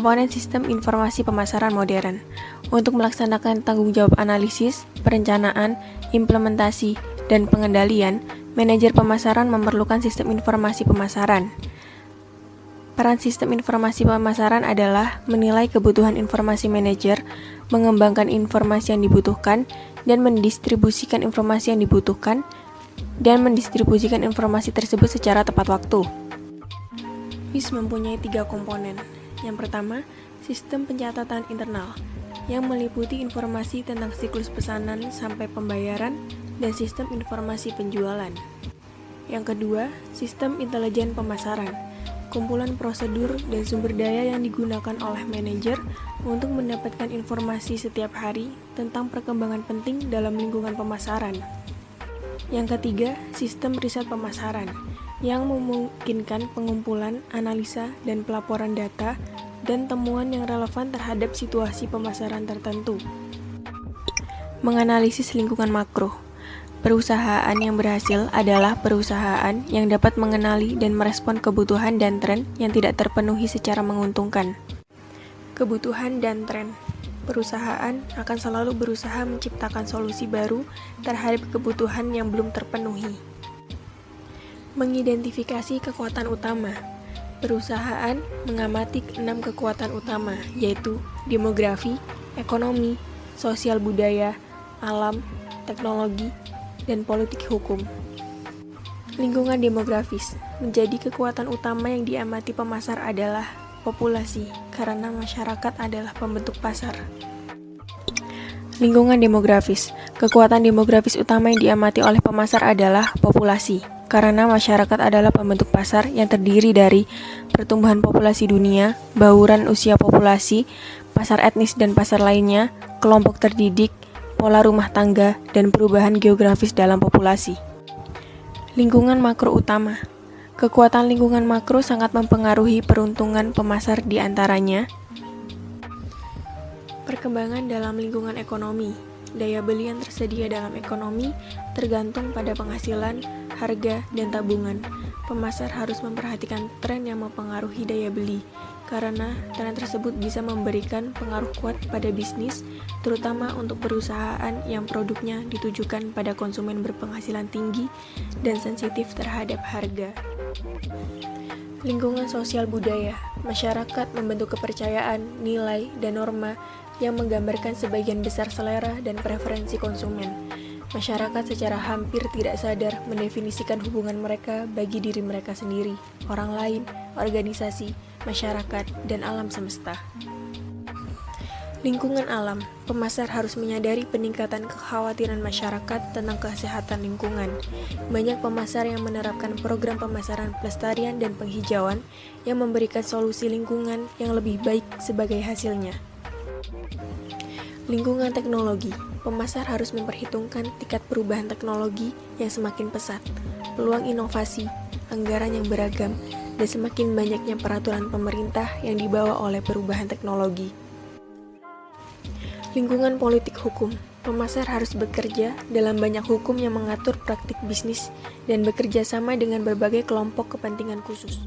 komponen sistem informasi pemasaran modern. Untuk melaksanakan tanggung jawab analisis, perencanaan, implementasi, dan pengendalian, manajer pemasaran memerlukan sistem informasi pemasaran. Peran sistem informasi pemasaran adalah menilai kebutuhan informasi manajer, mengembangkan informasi yang dibutuhkan, dan mendistribusikan informasi yang dibutuhkan, dan mendistribusikan informasi tersebut secara tepat waktu. WIS mempunyai 3 komponen. Yang pertama, sistem pencatatan internal, yang meliputi informasi tentang siklus pesanan sampai pembayaran, dan sistem informasi penjualan. Yang kedua, sistem intelijen pemasaran, kumpulan prosedur dan sumber daya yang digunakan oleh manajer untuk mendapatkan informasi setiap hari tentang perkembangan penting dalam lingkungan pemasaran. Yang ketiga, sistem riset pemasaran, yang memungkinkan pengumpulan, analisa, dan pelaporan data dan temuan yang relevan terhadap situasi pemasaran tertentu. Menganalisis lingkungan makro. Perusahaan yang berhasil adalah perusahaan yang dapat mengenali dan merespon kebutuhan dan tren yang tidak terpenuhi secara menguntungkan. Kebutuhan dan tren. Perusahaan akan selalu berusaha menciptakan solusi baru terhadap kebutuhan yang belum terpenuhi. Mengidentifikasi kekuatan utama. Perusahaan mengamati 6 kekuatan utama, yaitu demografi, ekonomi, sosial budaya, alam, teknologi, dan politik hukum. Lingkungan demografis. Menjadi kekuatan utama yang diamati pemasar adalah populasi, karena masyarakat adalah pembentuk pasar. Lingkungan demografis. Kekuatan demografis utama yang diamati oleh pemasar adalah populasi, karena masyarakat adalah pembentuk pasar yang terdiri dari pertumbuhan populasi dunia, bauran usia populasi, pasar etnis dan pasar lainnya, kelompok terdidik, pola rumah tangga, dan perubahan geografis dalam populasi. Lingkungan makro utama. Kekuatan lingkungan makro sangat mempengaruhi peruntungan pemasar di antaranya. Perkembangan dalam lingkungan ekonomi. Daya beli yang tersedia dalam ekonomi tergantung pada penghasilan, harga, dan tabungan. Pemasar harus memperhatikan tren yang mempengaruhi daya beli, karena tren tersebut bisa memberikan pengaruh kuat pada bisnis, terutama untuk perusahaan yang produknya ditujukan pada konsumen berpenghasilan tinggi dan sensitif terhadap harga. Lingkungan sosial budaya. Masyarakat membentuk kepercayaan, nilai, dan norma yang menggambarkan sebagian besar selera dan preferensi konsumen. Masyarakat secara hampir tidak sadar mendefinisikan hubungan mereka bagi diri mereka sendiri, orang lain, organisasi, masyarakat, dan alam semesta. Lingkungan alam. Pemasar harus menyadari peningkatan kekhawatiran masyarakat tentang kesehatan lingkungan. Banyak pemasar yang menerapkan program pemasaran pelestarian dan penghijauan yang memberikan solusi lingkungan yang lebih baik sebagai hasilnya. Lingkungan teknologi. Pemasar harus memperhitungkan tingkat perubahan teknologi yang semakin pesat, peluang inovasi, anggaran yang beragam, dan semakin banyaknya peraturan pemerintah yang dibawa oleh perubahan teknologi. Lingkungan politik hukum. Pemasar harus bekerja dalam banyak hukum yang mengatur praktik bisnis dan bekerja sama dengan berbagai kelompok kepentingan khusus.